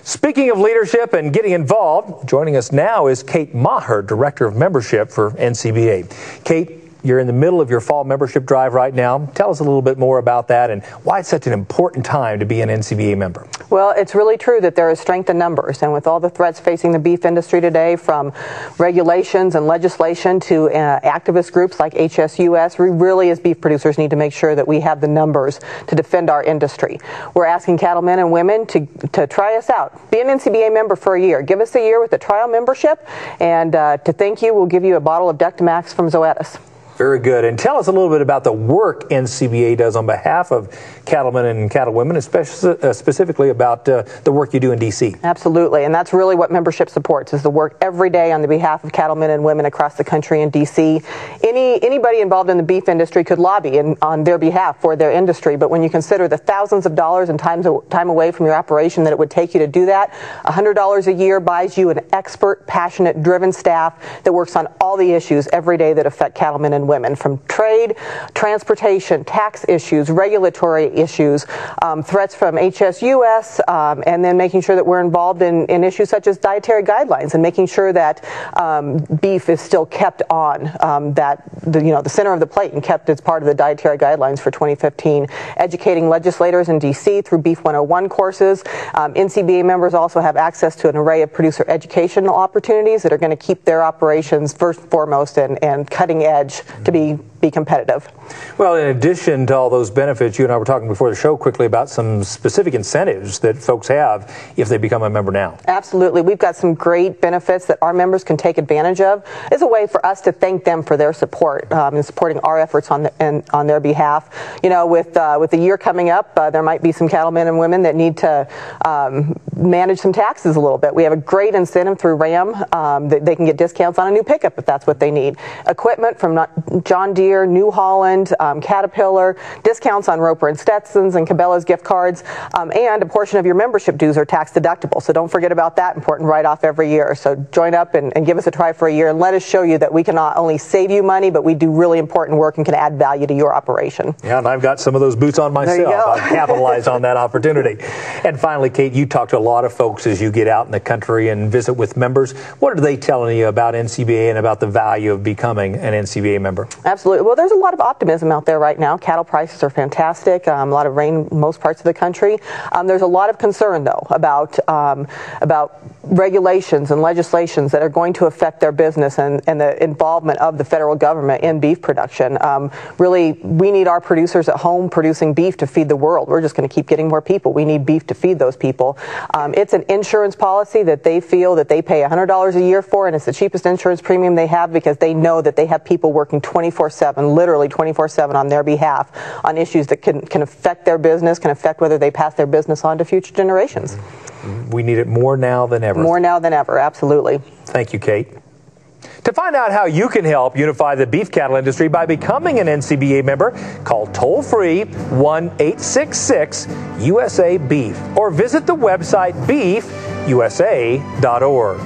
Speaking of leadership and getting involved, joining us now is Kate Maher, Director of Membership for NCBA. Kate, you're in the middle of your fall membership drive right now. Tell us a little bit more about that and why it's such an important time to be an NCBA member. Well, it's really true that there is strength in numbers, and with all the threats facing the beef industry today, from regulations and legislation to activist groups like HSUS, we really as beef producers need to make sure that we have the numbers to defend our industry. We're asking cattlemen and women to try us out. Be an NCBA member for a year. Give us a year with a trial membership, and to thank you, we'll give you a bottle of Dectomax from Zoetis. Very good. And tell us a little bit about the work NCBA does on behalf of cattlemen and cattlewomen, especially specifically about the work you do in D.C. Absolutely. And that's really what membership supports, is the work every day on the behalf of cattlemen and women across the country in D.C. Anybody involved in the beef industry could lobby on their behalf for their industry, but when you consider the thousands of dollars and time away from your operation that it would take you to do that, $100 a year buys you an expert, passionate, driven staff that works on all the issues every day that affect cattlemen and women, from trade, transportation, tax issues, regulatory issues, threats from HSUS, and then making sure that we're involved in issues such as dietary guidelines and making sure that beef is still kept on the center of the plate and kept as part of the dietary guidelines for 2015. Educating legislators in D.C. through Beef 101 courses. NCBA members also have access to an array of producer educational opportunities that are going to keep their operations first and foremost and cutting edge to be competitive. Well, in addition to all those benefits, you and I were talking before the show quickly about some specific incentives that folks have if they become a member now. Absolutely. We've got some great benefits that our members can take advantage of. It's a way for us to thank them for their support in supporting our efforts on their behalf. You know, with the year coming up, there might be some cattlemen and women that need to manage some taxes a little bit. We have a great incentive through RAM that they can get discounts on a new pickup if that's what they need. Equipment from John Deere, New Holland, Caterpillar, discounts on Roper and Stetsons and Cabela's gift cards, and a portion of your membership dues are tax deductible. So don't forget about that important write-off every year. So join up and give us a try for a year and let us show you that we can not only save you money, but we do really important work and can add value to your operation. Yeah, and I've got some of those boots on myself. I've capitalized on that opportunity. And finally, Kate, you talk to a lot of folks as you get out in the country and visit with members. What are they telling you about NCBA and about the value of becoming an NCBA member? Absolutely. Well, there's a lot of optimism out there right now. Cattle prices are fantastic. A lot of rain in most parts of the country. There's a lot of concern, though, about regulations and legislations that are going to affect their business and the involvement of the federal government in beef production. Really, we need our producers at home producing beef to feed the world. We're just going to keep getting more people. We need beef to feed those people. It's an insurance policy that they feel that they pay $100 a year for, and it's the cheapest insurance premium they have because they know that they have people working 24/7, literally 24/7 on their behalf on issues that can affect their business, can affect whether they pass their business on to future generations. We need it more now than ever. More now than ever, absolutely. Thank you, Kate. To find out how you can help unify the beef cattle industry by becoming an NCBA member, call toll-free 1-866-USA-BEEF or visit the website beefusa.org.